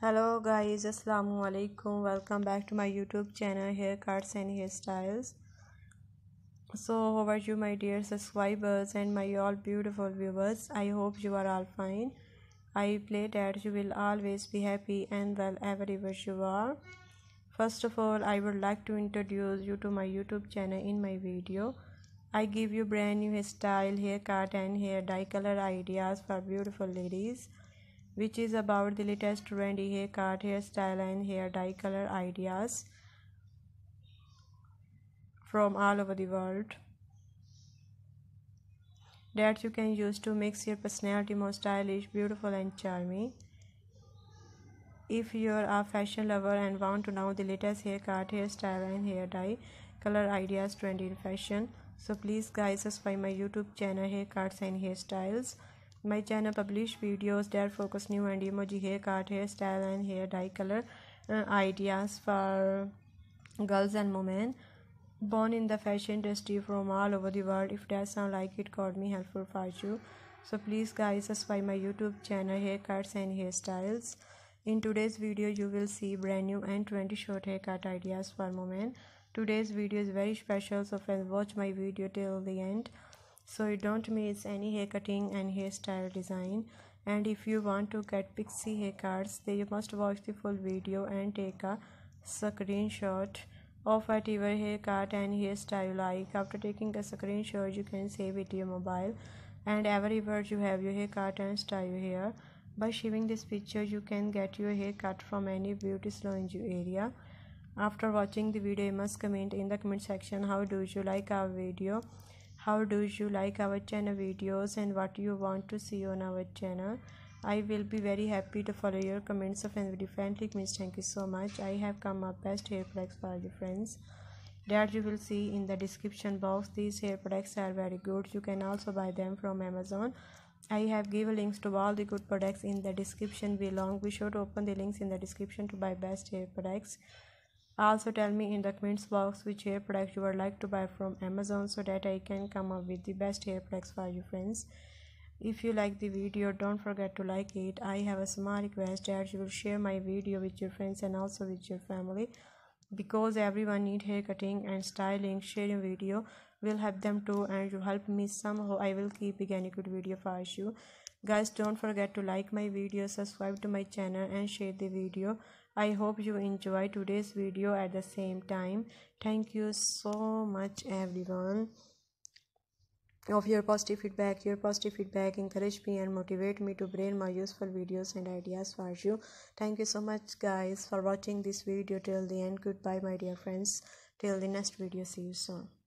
Hello guys, assalamu alaikum. Welcome back to my YouTube channel Haircuts and Hairstyles. So how are you my dear subscribers and my all beautiful viewers? I hope you are all fine. I pray that you will always be happy and well wherever you are. First of all, I would like to introduce you to my YouTube channel. In my video I give you brand new hairstyle, haircut and hair dye color ideas for beautiful ladies, which is about the latest trendy haircut, hairstyle and hair dye color ideas from all over the world that you can use to make your personality more stylish, beautiful and charming. If you're a fashion lover and want to know the latest haircut, hairstyle and hair dye color ideas trendy in fashion, so please guys subscribe my YouTube channel Haircuts and Hairstyles. My channel publish videos that focus new and emoji haircut, hairstyle and hair dye color ideas for girls and women born in the fashion industry from all over the world. If that sound like it got me helpful for you, so please guys subscribe my YouTube channel Haircuts and Hairstyles. In today's video you will see brand new and 20 short haircut ideas for women. Today's video is very special, so friends watch my video till the end so you don't miss any hair cutting and hairstyle design. And if you want to get Pixie haircuts, then you must watch the full video and take a screenshot of whatever haircut and hairstyle you like. After taking a screenshot, you can save it to your mobile, and everywhere you have your haircut and style your hair. By saving this picture, you can get your haircut from any beauty salon in your area. After watching the video, you must comment in the comment section how do you like our video, how do you like our channel videos, and what you want to see on our channel. I will be very happy to follow your comments of and differently comments. Thank you so much. I have come up best hair products for you friends that you will see in the description box. These hair products are very good. You can also buy them from Amazon. I have given links to all the good products in the description below. Be sure to open the links in the description to buy best hair products. Also tell me in the comments box which hair products you would like to buy from Amazon so that I can come up with the best hair products for you friends. If you like the video, don't forget to like it. I have a small request that you will share my video with your friends and also with your family, because everyone need hair cutting and styling. Sharing video will help them too, and you help me somehow. I will keep again a good video for you guys. Don't forget to like my video, subscribe to my channel and share the video. I hope you enjoy today's video at the same time. Thank you so much everyone of your positive feedback. Your positive feedback encourage me and motivate me to bring more useful videos and ideas for you. Thank you so much guys for watching this video till the end. Goodbye my dear friends, till the next video. See you soon.